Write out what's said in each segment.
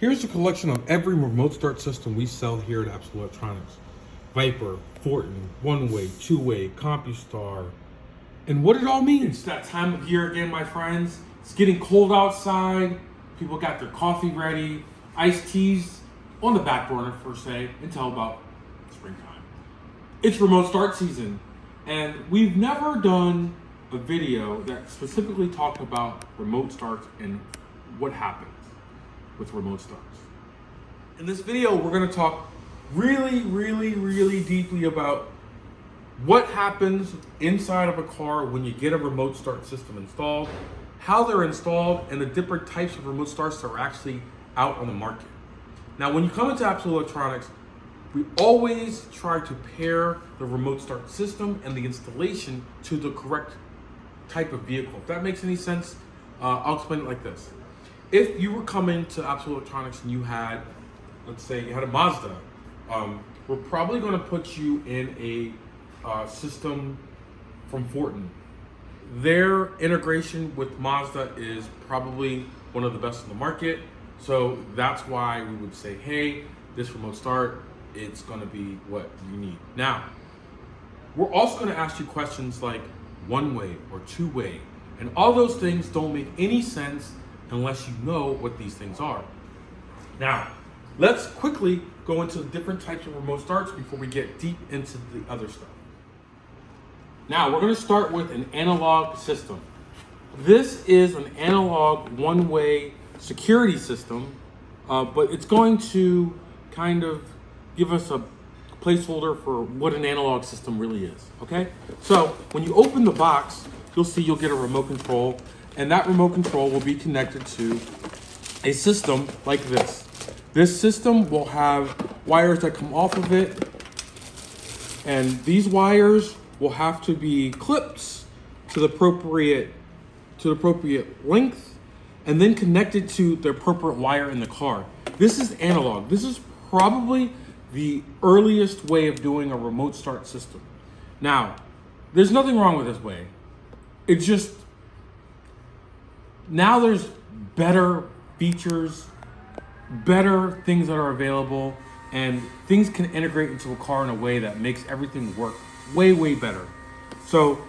Here's a collection of every remote start system we sell here at Absolute Electronics. Viper, Fortin, one-way, two-way, CompuStar, and what it all means. It's that time of year again, my friends. It's getting cold outside. People got their coffee ready. Iced teas on the back burner per se until about springtime. It's remote start season, and we've never done a video that specifically talked about remote starts and what happens with remote starts. In this video, we're going to talk really deeply about what happens inside of a car when you get a remote start system installed, how they're installed, and the different types of remote starts that are actually out on the market. Now, when you come into Absolute Electronics, we always try to pair the remote start system and the installation to the correct type of vehicle. If that makes any sense, I'll explain it like this. If you were coming to Absolute Electronics and you had, let's say you had a Mazda, we're probably going to put you in a system from Fortin. Their integration with Mazda is probably one of the best in the market. So that's why we would say, hey, this remote start, it's going to be what you need. Now, we're also going to ask you questions like one-way or two-way. And all those things don't make any sense unless you know what these things are. Now, let's quickly go into the different types of remote starts before we get deep into the other stuff. Now, we're going to start with an analog system. This is an analog one-way security system, but it's going to kind of give us a placeholder for what an analog system really is, okay? So when you open the box, you'll get a remote control, and that remote control will be connected to a system like this. This system will have wires that come off of it, and these wires will have to be clipped to the appropriate length, and then connected to the appropriate wire in the car. This is analog. This is probably the earliest way of doing a remote start system. Now, there's nothing wrong with this way. It's just, now there's better features, better things that are available, and things can integrate into a car in a way that makes everything work way better. So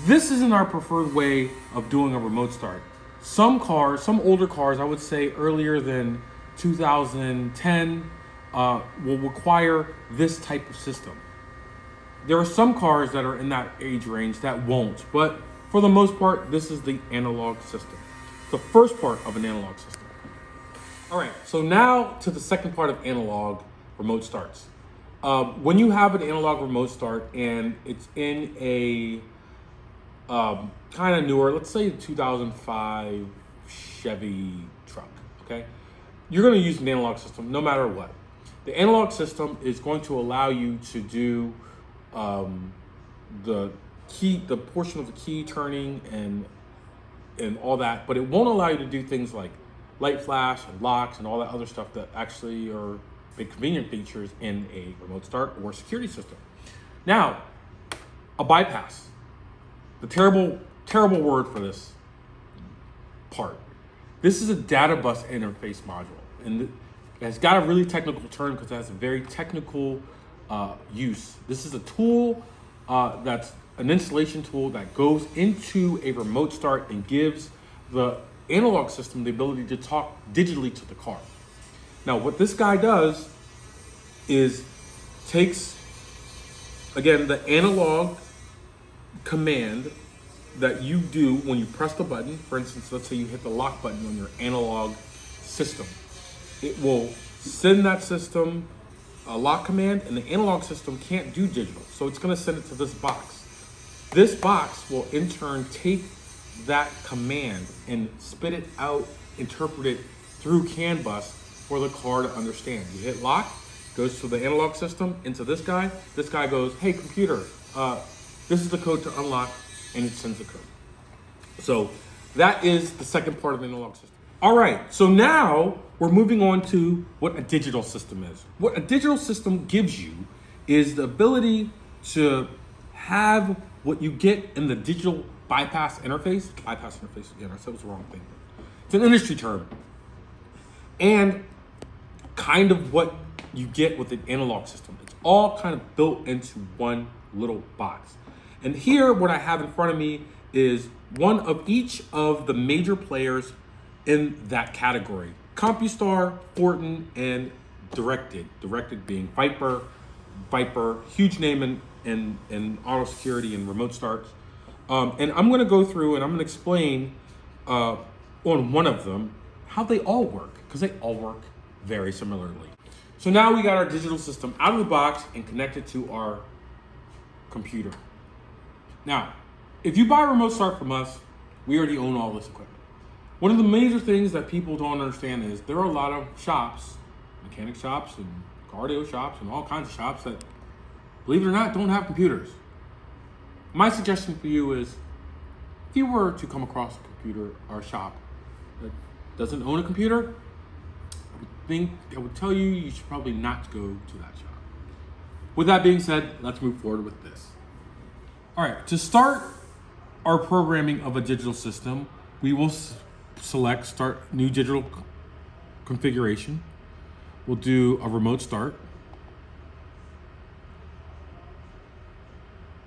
this isn't our preferred way of doing a remote start. Some cars, some older cars, I would say earlier than 2010, will require this type of system. There are some cars that are in that age range that won't, but for the most part, this is the analog system. The first part of an analog system. All right, so now to the second part of analog remote starts. When you have an analog remote start and it's in a kind of newer, let's say 2005 Chevy truck, okay? You're gonna use an analog system no matter what. The analog system is going to allow you to do the portion of the key turning and all that, but it won't allow you to do things like light flash and locks and all that other stuff that actually are big convenient features in a remote start or security system. Now, a bypass, the terrible word for this part. This is a data bus interface module, and it's got a really technical term because it has a very technical use. This is a tool that's an installation tool that goes into a remote start and gives the analog system the ability to talk digitally to the car. Now, what this guy does is takes, again, the analog command that you do when you press the button. For instance, let's say you hit the lock button on your analog system. It will send that system a lock command, and the analog system can't do digital. So it's gonna send it to this box. This box will in turn take that command and spit it out, interpret it through CAN bus for the car to understand. You hit lock, goes to the analog system, into this guy. This guy goes, hey computer, this is the code to unlock, and it sends the code. So that is the second part of the analog system. All right, so now we're moving on to what a digital system is. What a digital system gives you is the ability to have what you get in the digital bypass interface. Bypass interface, again, I said it was the wrong thing. It's an industry term. and kind of what you get with an analog system. It's all kind of built into one little box. And here, what I have in front of me is one of each of the major players in that category. CompuStar, Fortin, and Directed. Directed being Viper, huge name in auto security and remote starts. And I'm gonna go through and I'm gonna explain on one of them how they all work, because they all work very similarly. So now we got our digital system out of the box and connected to our computer. Now, if you buy a remote start from us, we already own all this equipment. One of the major things that people don't understand is there are a lot of shops, mechanic shops and cardio shops and all kinds of shops that, believe it or not, don't have computers. My suggestion for you is, if you were to come across a computer or a shop that doesn't own a computer, I would tell you should probably not go to that shop. With that being said, let's move forward with this. All right, to start our programming of a digital system, we will select Start New Digital Configuration. We'll do a remote start.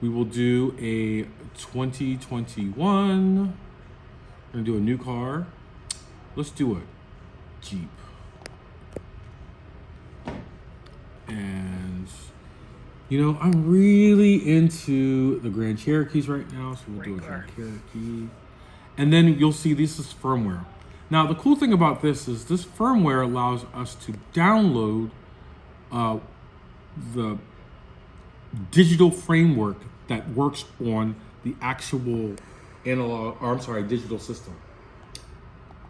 We will do a 2021. We're gonna do a new car. Let's do a Jeep. And you know, I'm really into the Grand Cherokees right now, so we'll do a Grand Cherokee. And then you'll see this is firmware. Now, the cool thing about this is this firmware allows us to download the digital framework that works on the actual digital system.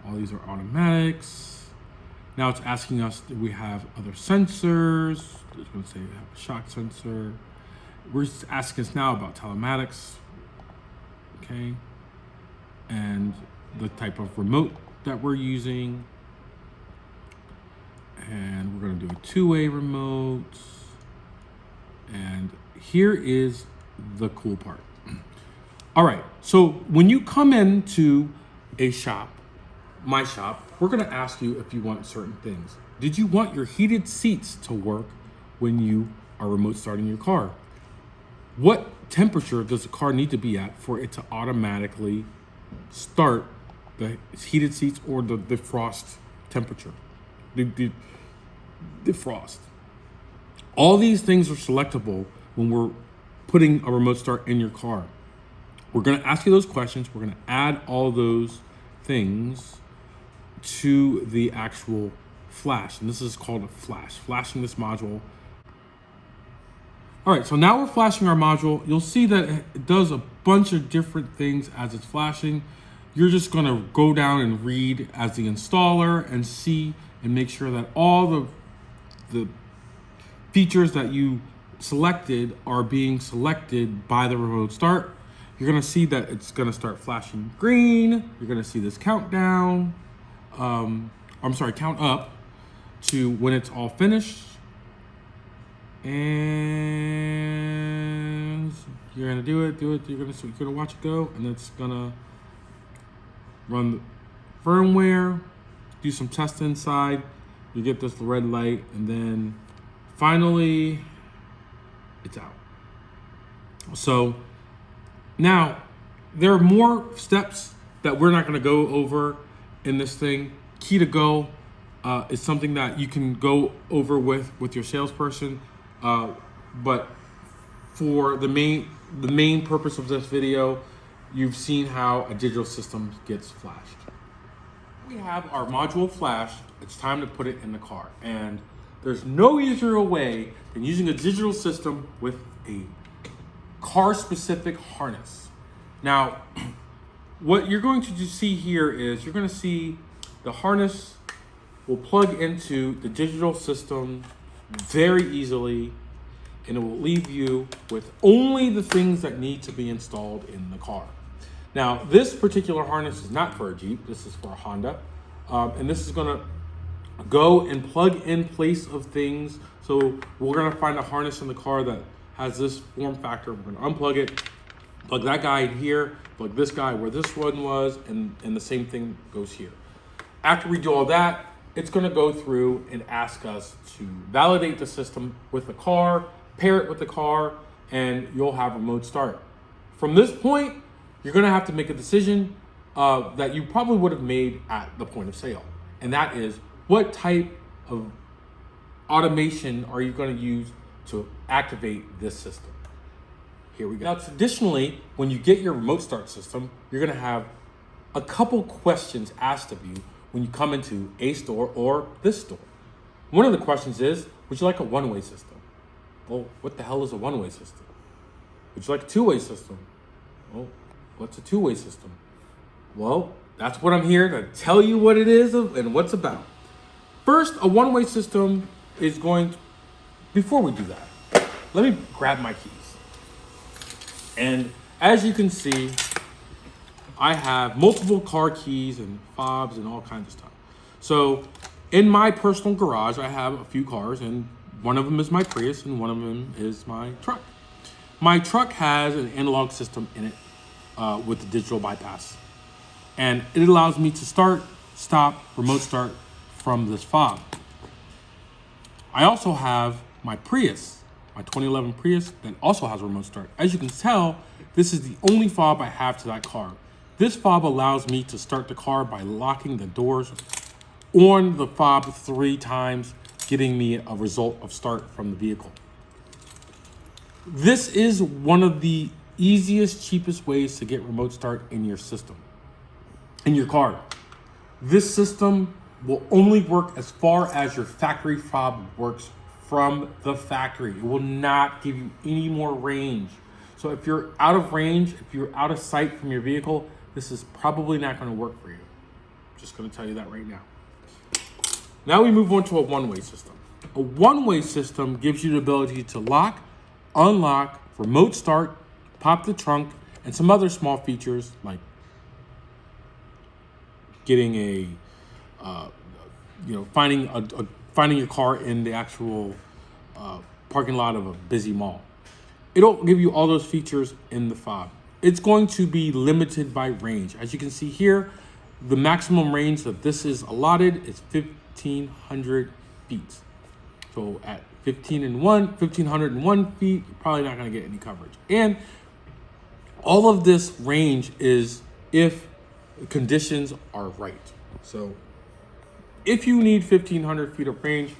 All these are automatics. Now it's asking us, do we have other sensors? It's going to say we have a shock sensor. We're just asking us now about telematics. Okay. And the type of remote that we're using. And we're going to do a two-way remote. And here is the cool part. All right, so when you come into a shop, my shop, we're going to ask you if you want certain things. Did you want your heated seats to work when you are remote starting your car? What temperature does the car need to be at for it to automatically start the heated seats or the defrost temperature? The defrost. All these things are selectable when we're putting a remote start in your car. We're going to ask you those questions. We're going to add all those things to the actual flash. And this is called a flash, flashing this module. All right, so now we're flashing our module. You'll see that it does a bunch of different things as it's flashing. You're just going to go down and read as the installer and see and make sure that all the features that you selected are being selected by the remote start. You're going to see that it's going to start flashing green. You're going to see this countdown. Count up to when it's all finished. And you're going to do it. You're going to watch it go, and it's going to run the firmware, do some tests inside. You get this red light, and then finally it's out. So now there are more steps that we're not going to go over in this thing. Key to go is something that you can go over with your salesperson, but for the main purpose of this video, you've seen how a digital system gets flashed. We have our module flashed. It's time to put it in the car, and there's no easier way than using a digital system with a car-specific harness. Now, what you're going to see here is you're going to see the harness will plug into the digital system very easily, and it will leave you with only the things that need to be installed in the car. Now, this particular harness is not for a Jeep. This is for a Honda, and this is going to go and plug in place of things. So we're going to find a harness in the car that has this form factor. We're going to unplug it, plug that guy in here, plug this guy where this one was, and the same thing goes here. After we do all that, it's going to go through and ask us to validate the system with the car, pair it with the car, and you'll have remote start. From this point, you're going to have to make a decision that you probably would have made at the point of sale. And that is, what type of automation are you going to use to activate this system? Here we go. Now, traditionally, when you get your remote start system, you're going to have a couple questions asked of you when you come into a store or this store. One of the questions is, would you like a one-way system? Well, what the hell is a one-way system? Would you like a two-way system? Well, what's a two-way system? Well, that's what I'm here to tell you what it is and what's about. First, a one-way system is going to, before we do that, let me grab my keys. And as you can see, I have multiple car keys and fobs and all kinds of stuff. So in my personal garage, I have a few cars, and one of them is my Prius and one of them is my truck. My truck has an analog system in it with the digital bypass. And it allows me to start, stop, remote start from this fob. I also have my Prius, my 2011 Prius, that also has a remote start. As you can tell, this is the only fob I have to that car. This fob allows me to start the car by locking the doors on the fob 3 times, getting me a result of start from the vehicle. This is one of the easiest, cheapest ways to get remote start in your system, in your car. This system will only work as far as your factory fob works from the factory. It will not give you any more range. So if you're out of range, if you're out of sight from your vehicle, this is probably not going to work for you. Just going to tell you that right now. Now we move on to a one-way system. A one-way system gives you the ability to lock, unlock, remote start, pop the trunk, and some other small features like getting finding your car in the actual parking lot of a busy mall. It'll give you all those features in the fob. It's going to be limited by range. As you can see here, the maximum range that this is allotted is 1,500 feet. So at 1,501 feet, you're probably not going to get any coverage. And all of this range is if conditions are right. So if you need 1,500 feet of range,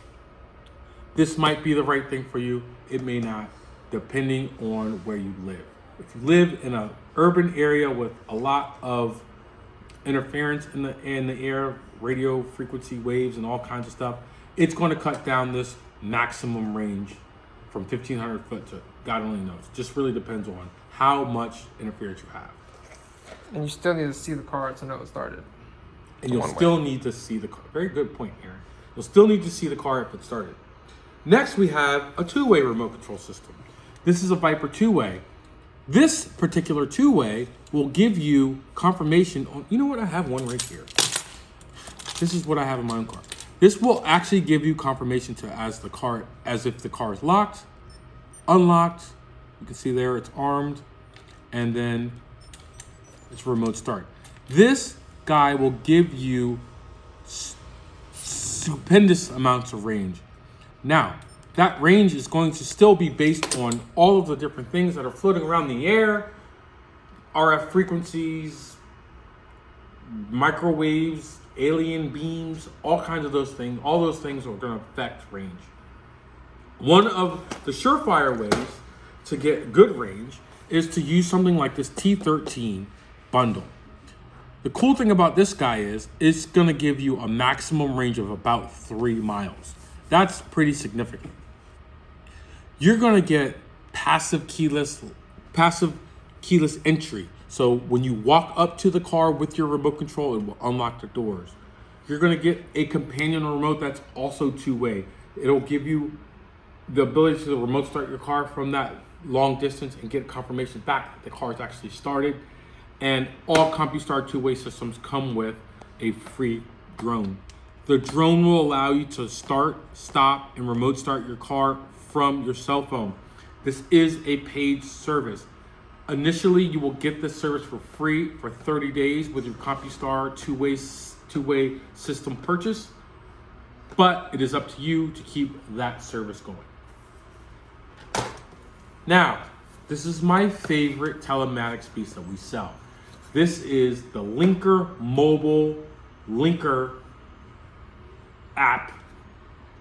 this might be the right thing for you. It may not, depending on where you live. If you live in an urban area with a lot of interference in the air, radio frequency waves and all kinds of stuff, it's going to cut down this maximum range from 1,500 foot to God only knows. Just really depends on how much interference you have. And you still need to see the car to know it started. And you'll still need to see the car. Very good point, Aaron. You'll still need to see the car if it started. Next, we have a two-way remote control system. This is a Viper two-way. This particular two-way will give you confirmation on, you know what, I have one right here. This is what I have in my own car. This will actually give you confirmation to as if the car is locked, unlocked. You can see there it's armed, and then it's remote start. This guy will give you stupendous amounts of range. Now, that range is going to still be based on all of the different things that are floating around the air, RF frequencies, microwaves, alien beams, all kinds of those things. All those things are going to affect range. One of the surefire ways to get good range is to use something like this T13 bundle. The cool thing about this guy is it's going to give you a maximum range of about 3 miles. That's pretty significant. You're going to get passive keyless entry. So when you walk up to the car with your remote control, it will unlock the doors. You're going to get a companion remote that's also two-way. It'll give you the ability to remote start your car from that long distance and get confirmation back that the car is actually started. And all CompuStar two-way systems come with a free drone. The drone will allow you to start, stop, and remote start your car from your cell phone. This is a paid service. Initially, you will get this service for free for 30 days with your CompuStar two-way system purchase. but it is up to you to keep that service going. Now, this is my favorite telematics piece that we sell. This is the Linker mobile Linker app,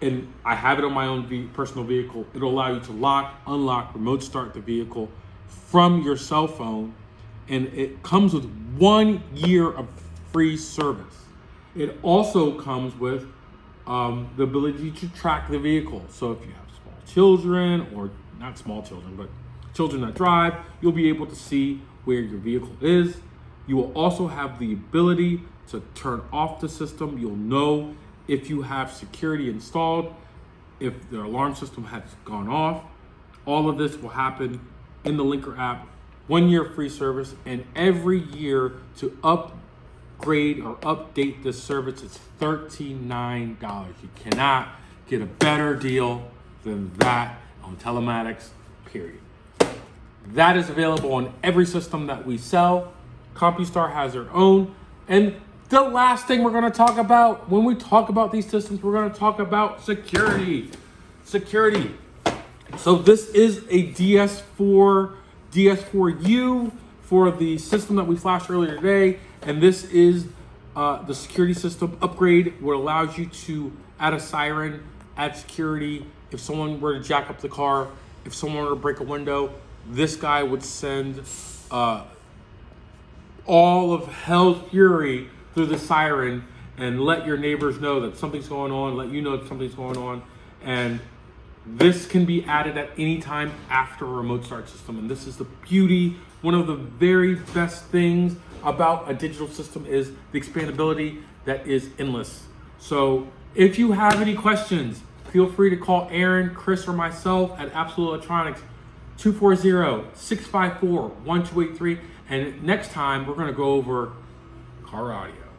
and I have it on my own personal vehicle. It'll allow you to lock, unlock, remote start the vehicle from your cell phone, and it comes with 1 year of free service. It also comes with the ability to track the vehicle. So if you have small children, or not small children, but children that drive, you'll be able to see where your vehicle is. You will also have the ability to turn off the system. You'll know if you have security installed, if the alarm system has gone off. All of this will happen in the Linker app. 1 year free service, and every year to upgrade or update this service, it's $39. You cannot get a better deal than that on telematics, period. That is available on every system that we sell. CompuStar has their own. And the last thing we're going to talk about when we talk about these systems, we're going to talk about security. Security. So this is a DS4U for the system that we flashed earlier today. And this is the security system upgrade, what allows you to add a siren, add security. If someone were to jack up the car, if someone were to break a window, this guy would send all of hell's fury through the siren and let your neighbors know that something's going on, let you know that something's going on. And this can be added at any time after a remote start system. And this is the beauty. One of the very best things about a digital system is the expandability that is endless. So if you have any questions, feel free to call Aaron, Chris, or myself at Absolute Electronics, 240-654-1283. And next time we're going to go over car audio.